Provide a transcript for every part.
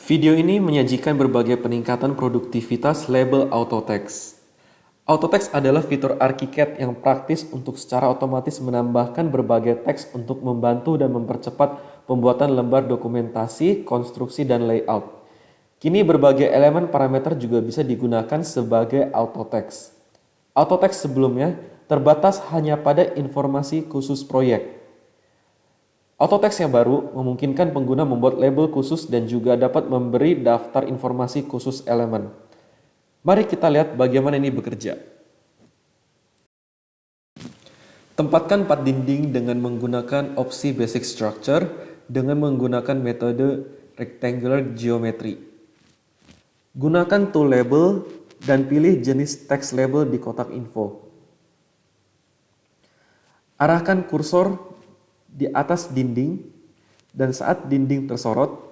Video ini menyajikan berbagai peningkatan produktivitas label auto text. Auto text adalah fitur ArchiCAD yang praktis untuk secara otomatis menambahkan berbagai teks untuk membantu dan mempercepat pembuatan lembar dokumentasi, konstruksi, dan layout. Kini berbagai elemen parameter juga bisa digunakan sebagai auto text. Auto text sebelumnya terbatas hanya pada informasi khusus proyek. Auto text yang baru memungkinkan pengguna membuat label khusus dan juga dapat memberi daftar informasi khusus elemen. Mari kita lihat bagaimana ini bekerja. Tempatkan 4 dinding dengan menggunakan opsi Basic Structure dengan menggunakan metode Rectangular Geometry. Gunakan tool label dan pilih jenis text label di kotak info. Arahkan kursor di atas dinding dan saat dinding tersorot,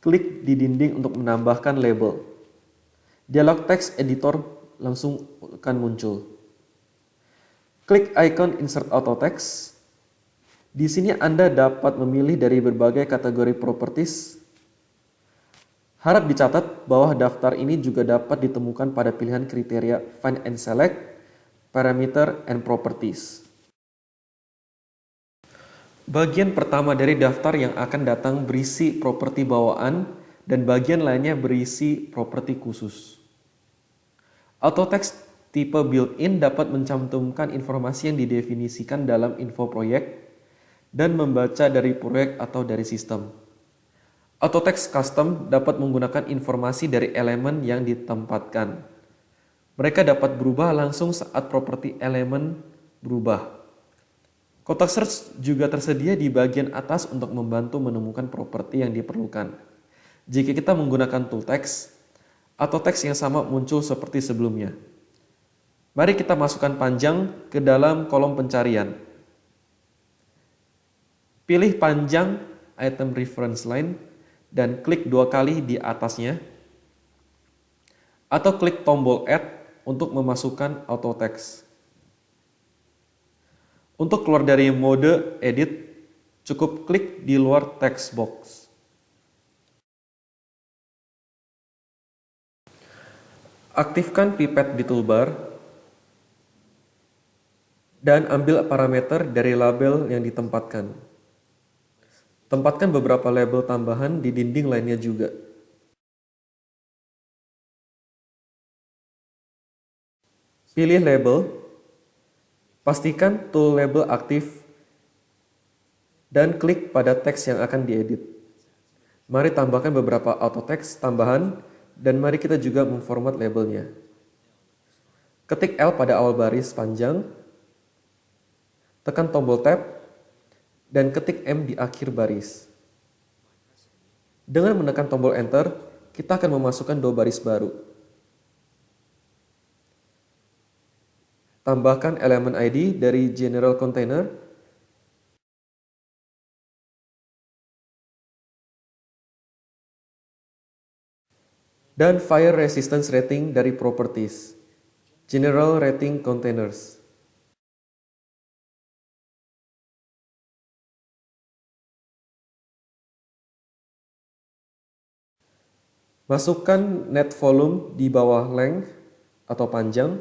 klik di dinding untuk menambahkan label. Dialog text editor langsung akan muncul. Klik icon Insert Auto Text. Di sini Anda dapat memilih dari berbagai kategori properties. Harap dicatat bahwa daftar ini juga dapat ditemukan pada pilihan kriteria Find and Select, Parameter, and Properties. Bagian pertama dari daftar yang akan datang berisi properti bawaan dan bagian lainnya berisi properti khusus. Auto text tipe built-in dapat mencantumkan informasi yang didefinisikan dalam info proyek dan membaca dari proyek atau dari sistem. Auto text custom dapat menggunakan informasi dari elemen yang ditempatkan. Mereka dapat berubah langsung saat properti elemen berubah. Kotak search juga tersedia di bagian atas untuk membantu menemukan properti yang diperlukan. Jika kita menggunakan tool text, auto text yang sama muncul seperti sebelumnya. Mari kita masukkan panjang ke dalam kolom pencarian. Pilih panjang item reference line dan klik 2 kali di atasnya. Atau klik tombol add untuk memasukkan auto text. Untuk keluar dari mode edit, cukup klik di luar text box. Aktifkan pipet di toolbar dan ambil parameter dari label yang ditempatkan. Tempatkan beberapa label tambahan di dinding lainnya juga. Pilih label. Pastikan tool label aktif dan klik pada teks yang akan diedit. Mari tambahkan beberapa auto text tambahan dan mari kita juga memformat labelnya. Ketik L pada awal baris panjang, tekan tombol tab, dan ketik M di akhir baris. Dengan menekan tombol enter, kita akan memasukkan 2 baris baru. Tambahkan elemen ID dari general container dan fire resistance rating dari properties general rating containers. Masukkan net volume di bawah length atau panjang.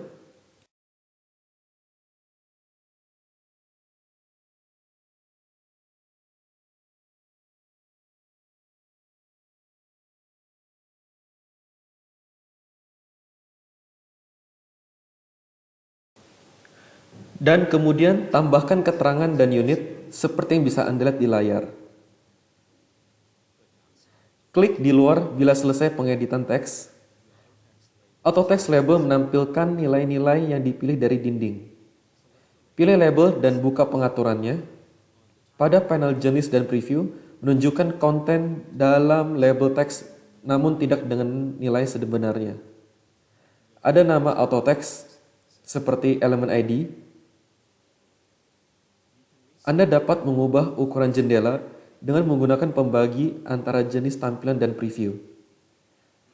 Dan kemudian tambahkan keterangan dan unit seperti yang bisa Anda lihat di layar. Klik di luar bila selesai pengeditan teks. Auto text label menampilkan nilai-nilai yang dipilih dari dinding. Pilih label dan buka pengaturannya. Pada panel jenis dan preview, menunjukkan konten dalam label teks namun tidak dengan nilai sebenarnya. Ada nama auto text seperti elemen ID. Anda dapat mengubah ukuran jendela dengan menggunakan pembagi antara jenis tampilan dan preview.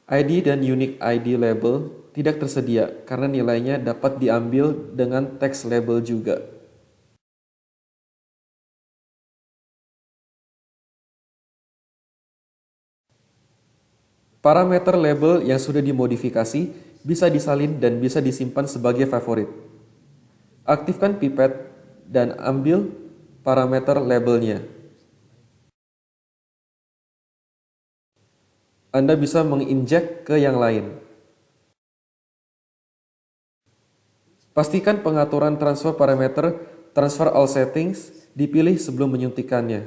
ID dan unique ID label tidak tersedia karena nilainya dapat diambil dengan text label juga. Parameter label yang sudah dimodifikasi bisa disalin dan bisa disimpan sebagai favorit. Aktifkan pipet dan ambil parameter labelnya. Anda bisa menginjek ke yang lain. Pastikan pengaturan transfer parameter transfer all settings dipilih sebelum menyuntikannya.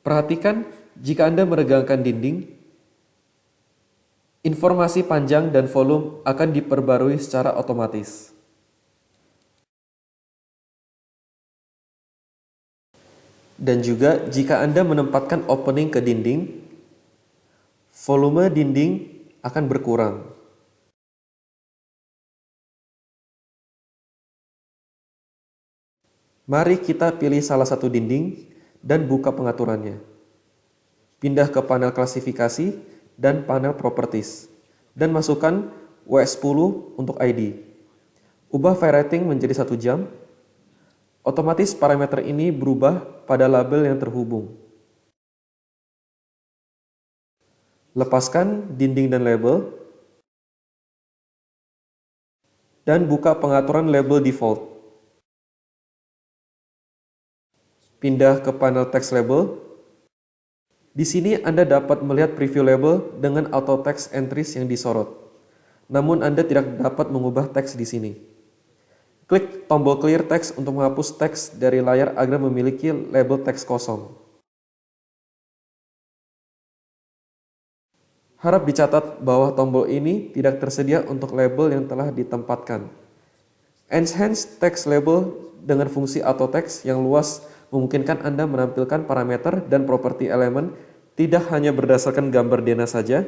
Perhatikan jika Anda meregangkan dinding, informasi panjang dan volume akan diperbarui secara otomatis. Dan juga jika Anda menempatkan opening ke dinding, volume dinding akan berkurang. Mari kita pilih salah satu dinding dan buka pengaturannya. Pindah ke panel klasifikasi dan panel properties dan masukkan W10 untuk ID. Ubah file rating menjadi 1 jam. Otomatis parameter ini berubah pada label yang terhubung. Lepaskan dinding dan label dan buka pengaturan label default. Pindah ke panel text label. Di sini Anda dapat melihat preview label dengan auto text entries yang disorot. Namun Anda tidak dapat mengubah teks di sini. Klik tombol clear text untuk menghapus teks dari layar agar memiliki label teks kosong. Harap dicatat bahwa tombol ini tidak tersedia untuk label yang telah ditempatkan. Enhance text label dengan fungsi auto text yang luas memungkinkan Anda menampilkan parameter dan properti elemen tidak hanya berdasarkan gambar denah saja,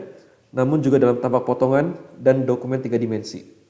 namun juga dalam tampak potongan dan dokumen 3 dimensi.